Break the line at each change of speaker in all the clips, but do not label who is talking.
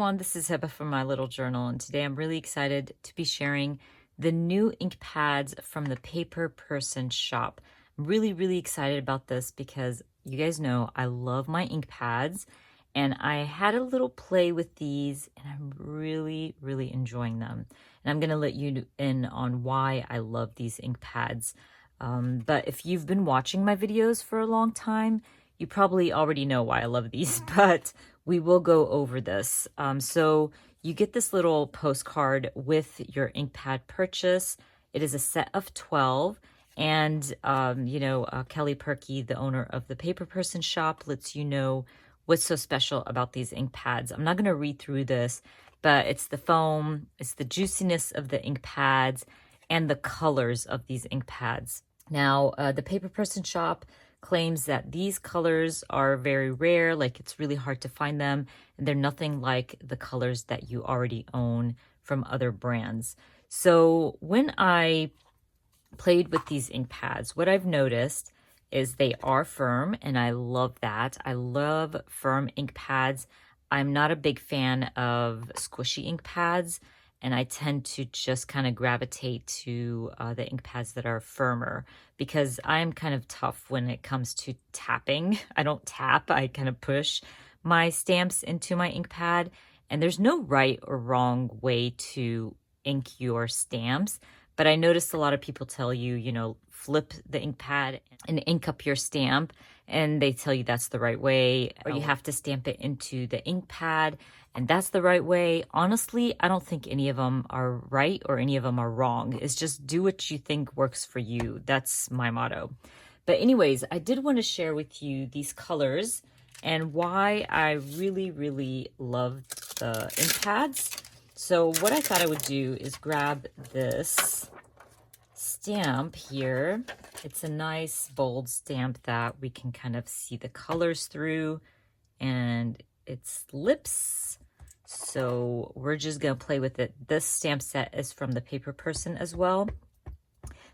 everyone, this is Heba from My Little Journal, and today I'm really excited to be sharing the new ink pads from the Paper Person shop. I'm really excited about this because you guys know I love my ink pads, and I had a little play with these and I'm really enjoying them. And I'm going to let you in on why I love these ink pads. But if you've been watching my videos for a long time, you probably already know why I love these, but we will go over this. So you get this little postcard with your ink pad purchase. It is a set of 12. And, Kelly Perky, the owner of the Paper Person shop, lets you know what's so special about these ink pads. I'm not going to read through this, but it's the foam, it's the juiciness of the ink pads, and the colors of these ink pads. Now, the Paper Person shop claims that these colors are very rare, like it's really hard to find them, and they're nothing like the colors that you already own from other brands. So when I played with these ink pads, what I've noticed is they are firm, and I love that. I love firm ink pads. I'm not a big fan of squishy ink pads, and I tend to just kind of gravitate to the ink pads that are firmer because I'm kind of tough when it comes to tapping. I don't tap, I kind of push my stamps into my ink pad, and there's no right or wrong way to ink your stamps. But I noticed a lot of people tell you, flip the ink pad and ink up your stamp, and they tell you that's the right way, or you have to stamp it into the ink pad, and that's the right way. Honestly, I don't think any of them are right or any of them are wrong. It's just do what you think works for you. That's my motto. But anyways, I did want to share with you these colors and why I really love the ink pads. So what I thought I would do is grab this stamp here. It's a nice bold stamp that we can kind of see the colors through, and it's lips. So we're just gonna play with it. This stamp set is from the Paper Person as well.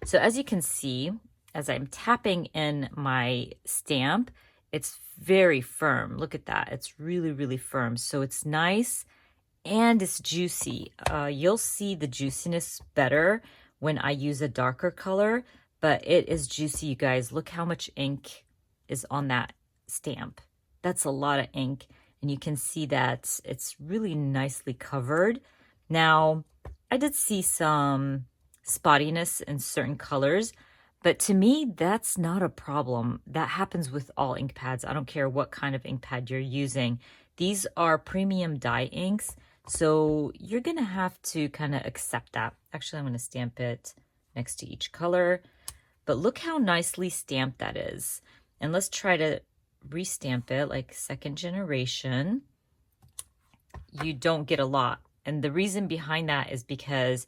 So as you can see, as I'm tapping in my stamp, it's very firm. Look at that. It's really firm. So it's nice and it's juicy. You'll see the juiciness better when I use a darker color, but it is juicy, you guys. Look how much ink is on that stamp. That's a lot of ink, and you can see that it's really nicely covered. Now, I did see some spottiness in certain colors, but to me, that's not a problem. That happens with all ink pads. I don't care what kind of ink pad you're using. These are premium dye inks, so you're gonna have to kind of accept that. Actually, I'm gonna stamp it next to each color, but look how nicely stamped that is. And let's try to restamp it like second generation. You don't get a lot. And the reason behind that is because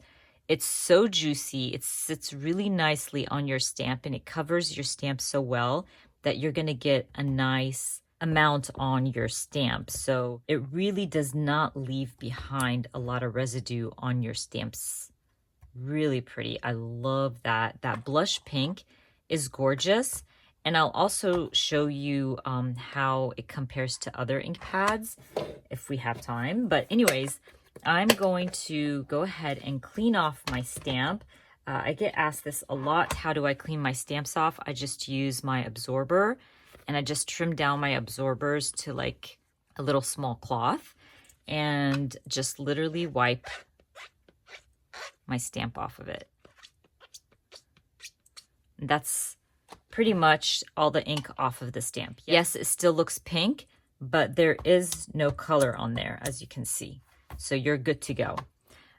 it's so juicy. It sits really nicely on your stamp, and it covers your stamp so well that you're gonna get a nice amount on your stamp. So it really does not leave behind a lot of residue on your stamps. Really pretty. I love that. That blush pink is gorgeous. And I'll also show you how it compares to other ink pads if we have time. But anyways, I'm going to go ahead and clean off my stamp. I get asked this a lot. How do I clean my stamps off? I just use my absorber, and I just trim down my absorbers to like a little small cloth and just literally wipe my stamp off of it. And that's pretty much all the ink off of the stamp. Yes, it still looks pink, but there is no color on there, as you can see. So you're good to go.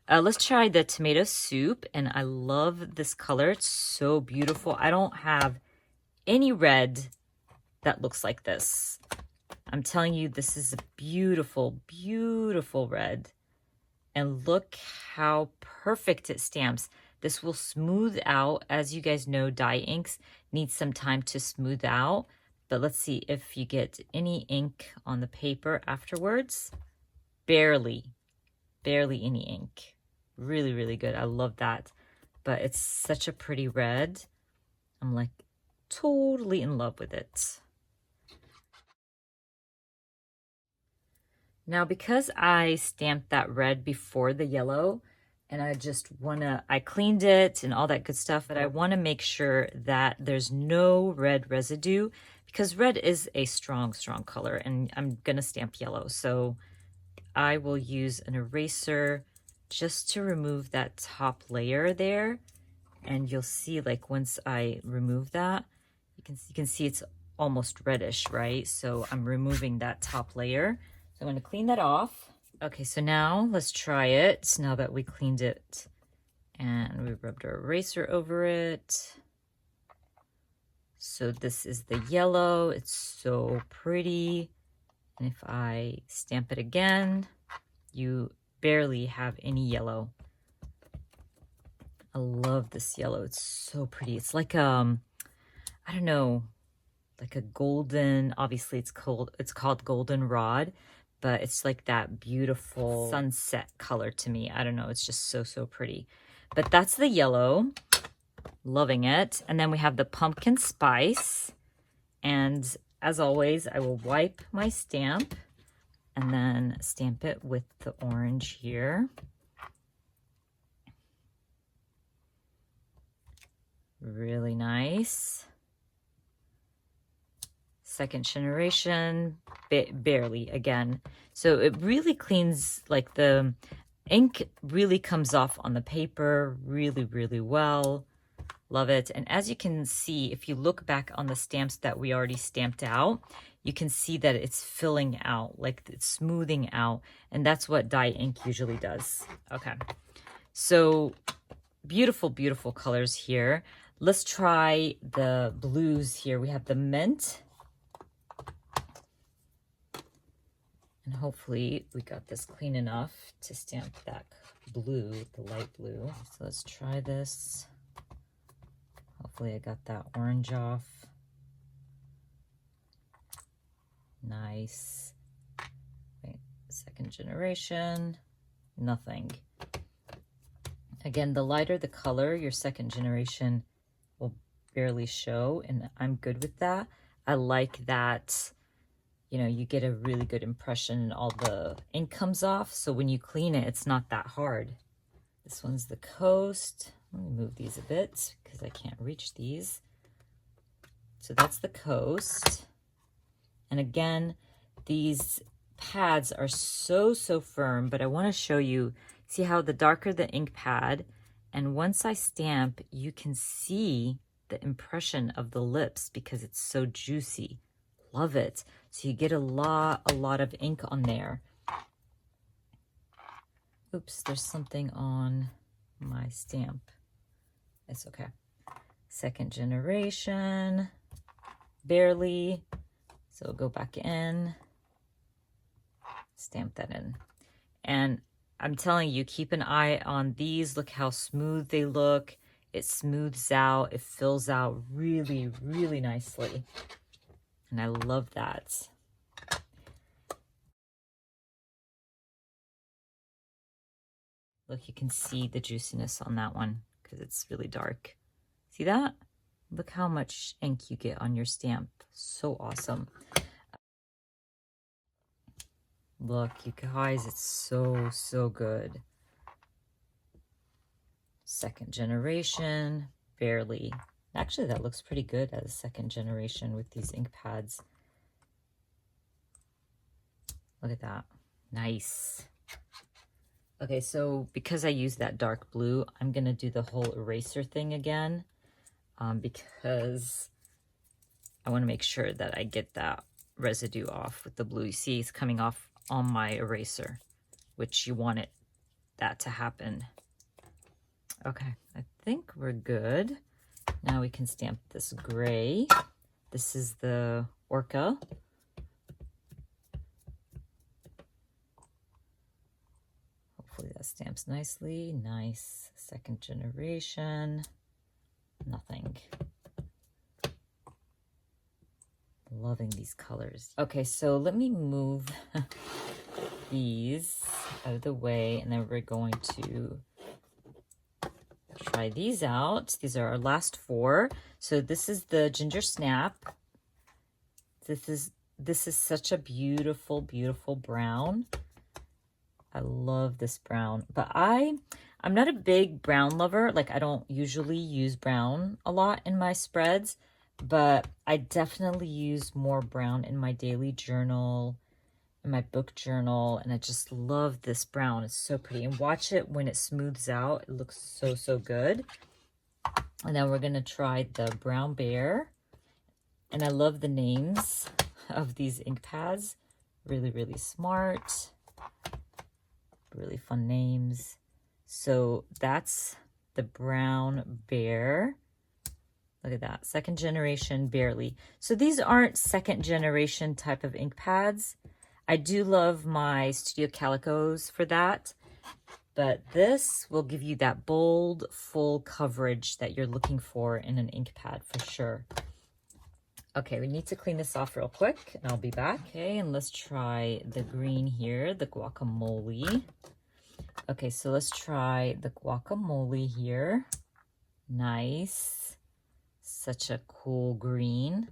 Let's try the tomato soup, and I love this color. It's so beautiful. I don't have any red that looks like this. I'm telling you, this is a beautiful red. And look how perfect it stamps. This will smooth out. As you guys know, dye inks need some time to smooth out. But let's see if you get any ink on the paper afterwards. Barely any ink. Really good. I love that. But it's such a pretty red. I'm like totally in love with it. Now, because I stamped that red before the yellow, and I cleaned it and all that good stuff, but I wanna make sure that there's no red residue because red is a strong, strong color, and I'm gonna stamp yellow. So I will use an eraser just to remove that top layer there. And you'll see, like, once I remove that, you can see it's almost reddish, right? So I'm removing that top layer. So I'm going to clean that off. Okay, so now let's try it. Now that we cleaned it and we rubbed our eraser over it. So this is the yellow. It's so pretty. And if I stamp it again, you barely have any yellow. I love this yellow. It's so pretty. It's like I don't know, like a golden, obviously it's called goldenrod, but it's like that beautiful sunset color to me. I don't know, it's just so, so pretty. But that's the yellow. Loving it. And then we have the pumpkin spice. And as always, I will wipe my stamp and then stamp it with the orange here. Really nice. Second generation, barely again. So it really cleans, like the ink really comes off on the paper really, really well. Love it. And as you can see, if you look back on the stamps that we already stamped out, you can see that it's filling out, like it's smoothing out. And that's what dye ink usually does. Okay. So beautiful, beautiful colors here. Let's try the blues here. We have the mint. And hopefully we got this clean enough to stamp that blue, the light blue. So let's try this. Hopefully I got that orange off. Nice. Wait, second generation, nothing. Again, the lighter the color, your second generation will barely show, and I'm good with that. I like that, you know, you get a really good impression and all the ink comes off. So when you clean it, it's not that hard. This one's the Coast. Let me move these a bit because I can't reach these. So that's the Coast. And again, these pads are so, so firm, but I want to show you, see how the darker the ink pad, and once I stamp, you can see the impression of the lips because it's so juicy. Love it. So you get a lot of ink on there. Oops, there's something on my stamp. It's okay. Second generation, barely. So go back in, stamp that in. And I'm telling you, keep an eye on these. Look how smooth they look. It smooths out, it fills out really, really nicely. And I love that. Look, you can see the juiciness on that one because it's really dark. See that? Look how much ink you get on your stamp. So awesome. Look, you guys, it's so, so good. Second generation, barely. Actually, that looks pretty good as a second generation with these ink pads. Look at that. Nice. Okay, so because I used that dark blue, I'm going to do the whole eraser thing again because I want to make sure that I get that residue off with the blue. You see, it's coming off on my eraser, which you want that to happen. Okay, I think we're good. Now we can stamp this gray. This is the Orca. Hopefully that stamps nicely. Nice. Second generation. Nothing. Loving these colors. Okay, so let me move these out of the way, and then we're going to try these out. These are our last four. So this is the Ginger Snap. This is this is such a beautiful, beautiful brown. I love this brown, but I'm not a big brown lover. Like, I don't usually use brown a lot in my spreads, but I definitely use more brown in my daily journal, in my book journal, and I just love this brown. It's so pretty. And watch it when it smooths out. It looks so, so good. And then we're gonna try the Brown Bear. And I love the names of these ink pads. Really, really smart. Really fun names. So that's the Brown Bear. Look at that, second generation, barely. So these aren't second generation type of ink pads. I do love my Studio Calicos for that, but this will give you that bold, full coverage that you're looking for in an ink pad for sure. Okay, we need to clean this off real quick, and I'll be back. Okay, and let's try the green here, the guacamole. Okay, so let's try the guacamole here. Nice. Such a cool green.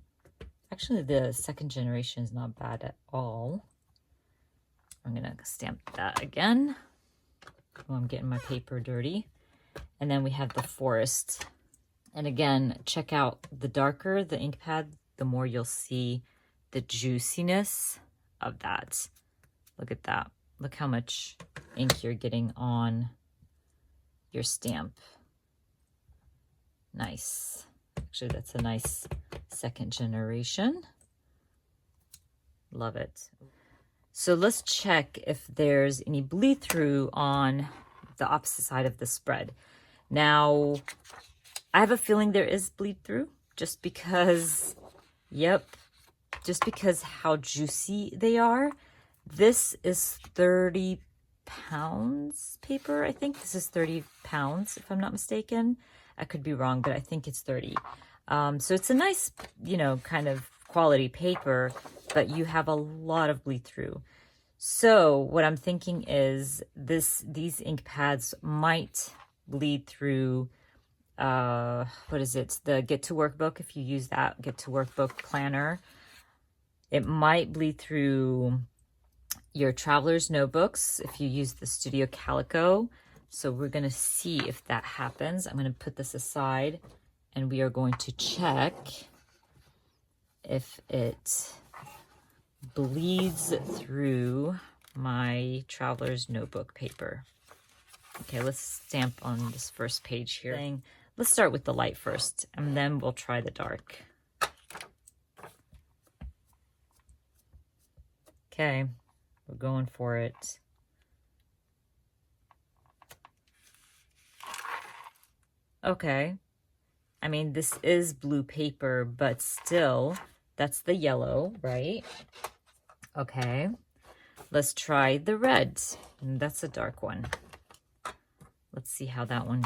Actually, the second generation is not bad at all. I'm gonna stamp that again. Oh, I'm getting my paper dirty. And then we have the forest. And again, check out the darker the ink pad, the more you'll see the juiciness of that. Look at that. Look how much ink you're getting on your stamp. Nice. Actually, that's a nice second generation. Love it. So let's check if there's any bleed through on the opposite side of the spread. Now, I have a feeling there is bleed through just because, yep, just because how juicy they are. This is 30 pounds paper. I think this is 30 pounds, if I'm not mistaken. I could be wrong, but I think it's 30. So it's a nice, you know, kind of quality paper, but you have a lot of bleed through. So what I'm thinking is these ink pads might bleed through, what is it? The Get to Workbook. If you use that Get to Workbook planner, it might bleed through your traveler's notebooks if you use the Studio Calico. So we're going to see if that happens. I'm going to put this aside and we are going to check if it bleeds through my traveler's notebook paper. Okay, let's stamp on this first page here. Let's start with the light first, and then we'll try the dark. Okay, we're going for it. Okay, I mean, this is blue paper, but still, that's the yellow, right? Okay, let's try the red. That's a dark one. Let's see how that one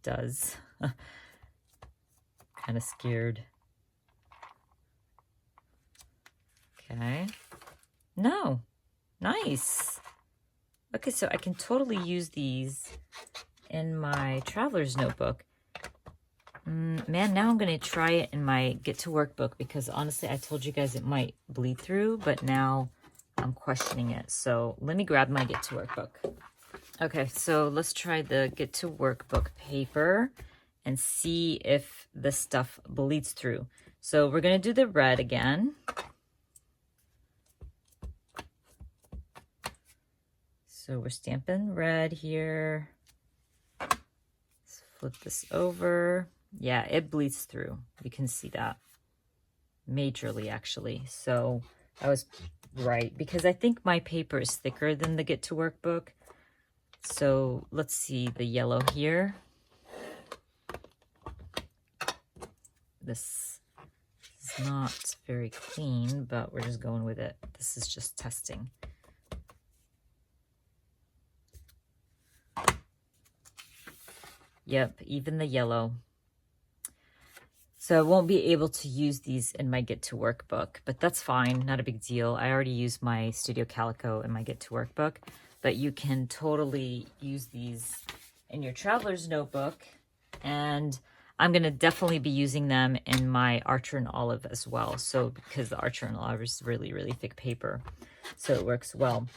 does. Kind of scared. Okay. No. Nice. Okay, so I can totally use these in my traveler's notebook. Man, now I'm going to try it in my Get to Workbook because honestly, I told you guys it might bleed through, but now I'm questioning it. So let me grab my Get to Workbook. Okay, so let's try the Get to Workbook paper and see if the stuff bleeds through. So we're going to do the red again. So we're stamping red here. Let's flip this over. Yeah, it bleeds through. You can see that majorly, actually. So I was right because I think my paper is thicker than the Get to Workbook. So let's see the yellow here. This is not very clean, but we're just going with it. This is just testing. Yep, even the yellow. So I won't be able to use these in my Get to Workbook, but that's fine, not a big deal. I already used my Studio Calico in my Get to Workbook, but you can totally use these in your traveler's notebook. And I'm going to definitely be using them in my Archer and Olive as well. So because the Archer and Olive is really, really thick paper, so it works well.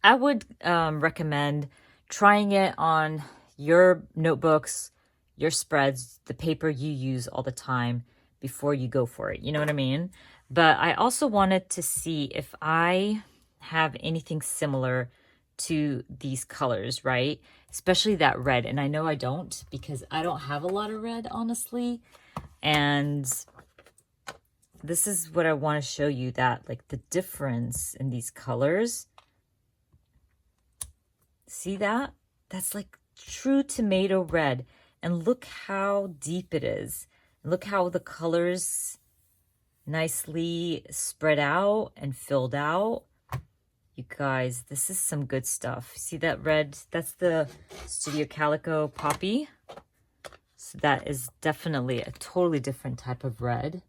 I would recommend trying it on your notebooks, your spreads, the paper you use all the time before you go for it. You know what I mean? But I also wanted to see if I have anything similar to these colors, right? Especially that red. And I know I don't, because I don't have a lot of red, honestly. And this is what I want to show you, that like the difference in these colors. See that? That's like true tomato red. And look how deep it is. Look how the colors nicely spread out and filled out. You guys, this is some good stuff. See that red? That's the Studio Calico Poppy. So that is definitely a totally different type of red.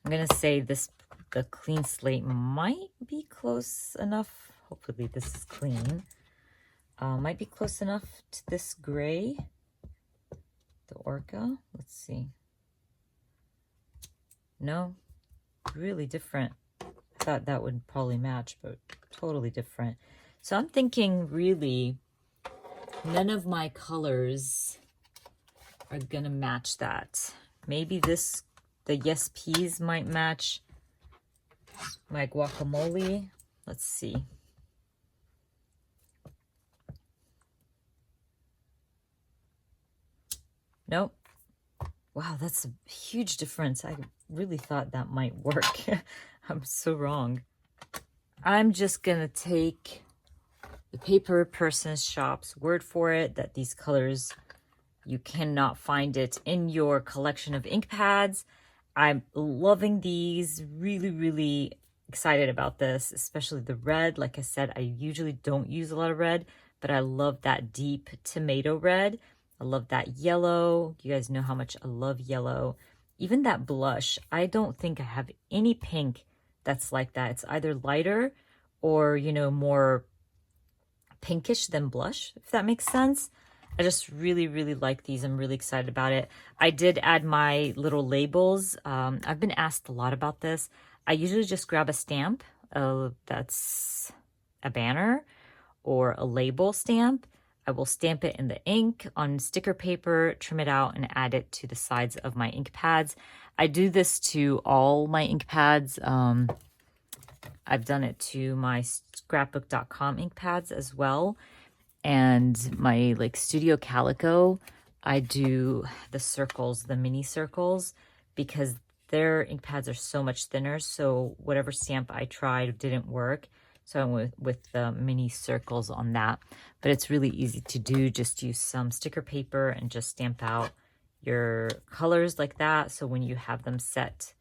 I'm going to say the Clean Slate might be close enough. Hopefully this is clean. Might be close enough to this gray, the Orca. Let's see. No, really different. I thought that would probably match, but totally different. So I'm thinking really none of my colors are gonna match that. Maybe the Yes Peas might match my guacamole. Let's see. Nope. Wow, that's a huge difference. I really thought that might work. I'm so wrong. I'm just gonna take the Paper Person's Shop's word for it that these colors, you cannot find it in your collection of ink pads. I'm loving these, really, really excited about this, especially the red. Like I said, I usually don't use a lot of red, but I love that deep tomato red. I love that yellow. You guys know how much I love yellow. Even that blush, I don't think I have any pink that's like that. It's either lighter or, you know, more pinkish than blush, if that makes sense. I just really, really like these. I'm really excited about it. I did add my little labels. I've been asked a lot about this. I usually just grab a stamp that's a banner or a label stamp. I will stamp it in the ink on sticker paper, trim it out, and add it to the sides of my ink pads. I do this to all my ink pads. I've done it to my scrapbook.com ink pads as well. And my like Studio Calico, I do the circles, the mini circles, because their ink pads are so much thinner. So whatever stamp I tried didn't work. So I went with the mini circles on that. But it's really easy to do. Just use some sticker paper and just stamp out your colors like that. So when you have them set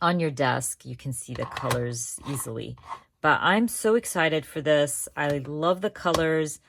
on your desk, you can see the colors easily. But I'm so excited for this. I love the colors.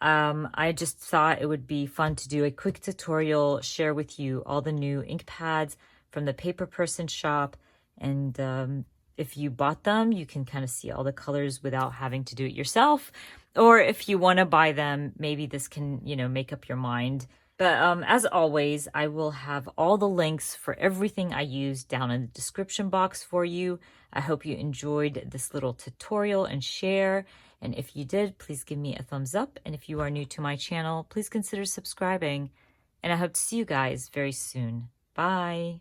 I just thought it would be fun to do a quick tutorial, share with you all the new ink pads from the Paper Person shop. And if you bought them, you can kind of see all the colors without having to do it yourself. Or if you want to buy them, maybe this can, you know, make up your mind. But as always, I will have all the links for everything I use down in the description box for you. I hope you enjoyed this little tutorial and share. And if you did, please give me a thumbs up. And if you are new to my channel, please consider subscribing. And I hope to see you guys very soon. Bye.